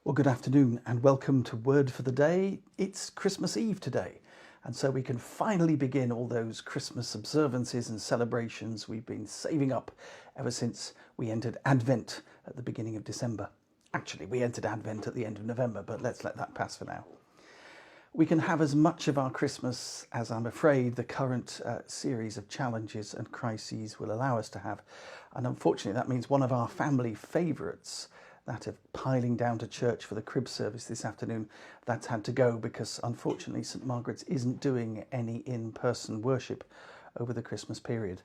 Well, good afternoon and welcome to Word for the Day. It's Christmas Eve today, and so we can finally begin all those Christmas observances and celebrations we've been saving up ever since we entered Advent at the beginning of December. Actually, we entered Advent at the end of November, but let's let that pass for now. We can have as much of our Christmas as I'm afraid the current series of challenges and crises will allow us to have. And unfortunately, that means one of our family favourites, that of piling down to church for the crib service this afternoon, that's had to go because unfortunately St Margaret's isn't doing any in-person worship over the Christmas period.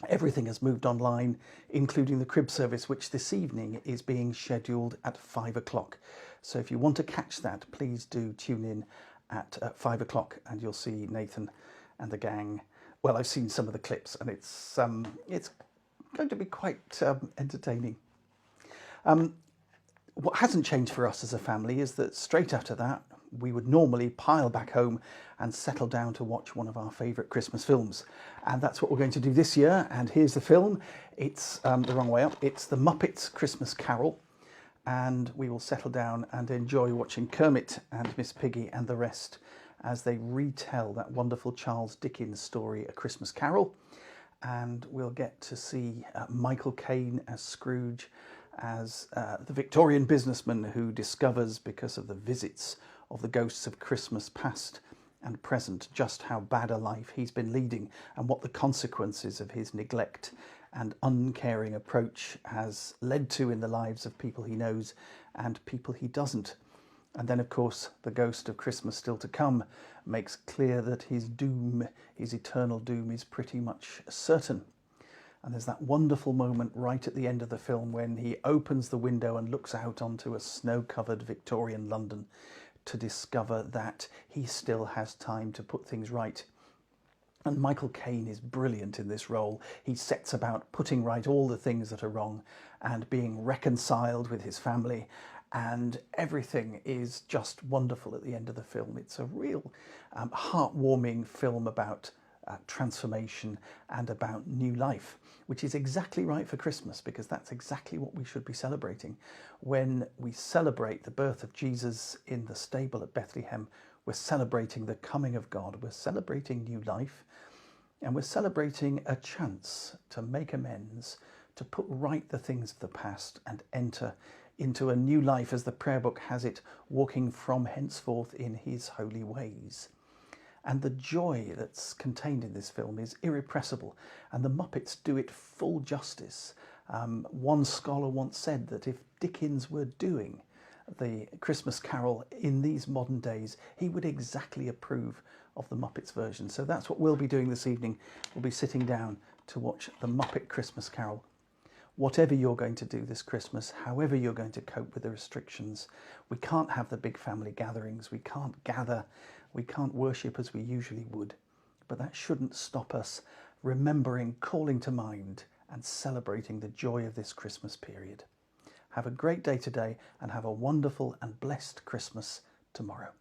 Everything has moved online, including the crib service, which this evening is being scheduled at 5 o'clock. So if you want to catch that, please do tune in at 5 o'clock and you'll see Nathan and the gang. Well, I've seen some of the clips and it's going to be quite entertaining. What hasn't changed for us as a family is that straight after that, we would normally pile back home and settle down to watch one of our favourite Christmas films. And that's what we're going to do this year. And here's the film. It's the wrong way up. It's The Muppets Christmas Carol. And we will settle down and enjoy watching Kermit and Miss Piggy and the rest as they retell that wonderful Charles Dickens story, A Christmas Carol. And we'll get to see Michael Caine as Scrooge, as the Victorian businessman who discovers, because of the visits of the ghosts of Christmas past and present, just how bad a life he's been leading and what the consequences of his neglect and uncaring approach has led to in the lives of people he knows and people he doesn't. And then, of course, the ghost of Christmas Still to Come makes clear that his doom, his eternal doom, is pretty much certain. And there's that wonderful moment right at the end of the film when he opens the window and looks out onto a snow-covered Victorian London to discover that he still has time to put things right. And Michael Caine is brilliant in this role. He sets about putting right all the things that are wrong and being reconciled with his family, and everything is just wonderful at the end of the film. It's a real heartwarming film about transformation and about new life, which is exactly right for Christmas, because that's exactly what we should be celebrating. When we celebrate the birth of Jesus in the stable at Bethlehem, we're celebrating the coming of God, we're celebrating new life, and we're celebrating a chance to make amends, to put right the things of the past and enter into a new life, as the prayer book has it, walking from henceforth in his holy ways. And the joy that's contained in this film is irrepressible, and the Muppets do it full justice. One scholar once said that if Dickens were doing the Christmas Carol in these modern days, he would exactly approve of the Muppets version. So that's what we'll be doing this evening. We'll be sitting down to watch the Muppet Christmas Carol. Whatever you're going to do this Christmas, however you're going to cope with the restrictions, we can't have the big family gatherings, we can't gather, we can't worship as we usually would, but that shouldn't stop us remembering, calling to mind and celebrating the joy of this Christmas period. Have a great day today and have a wonderful and blessed Christmas tomorrow.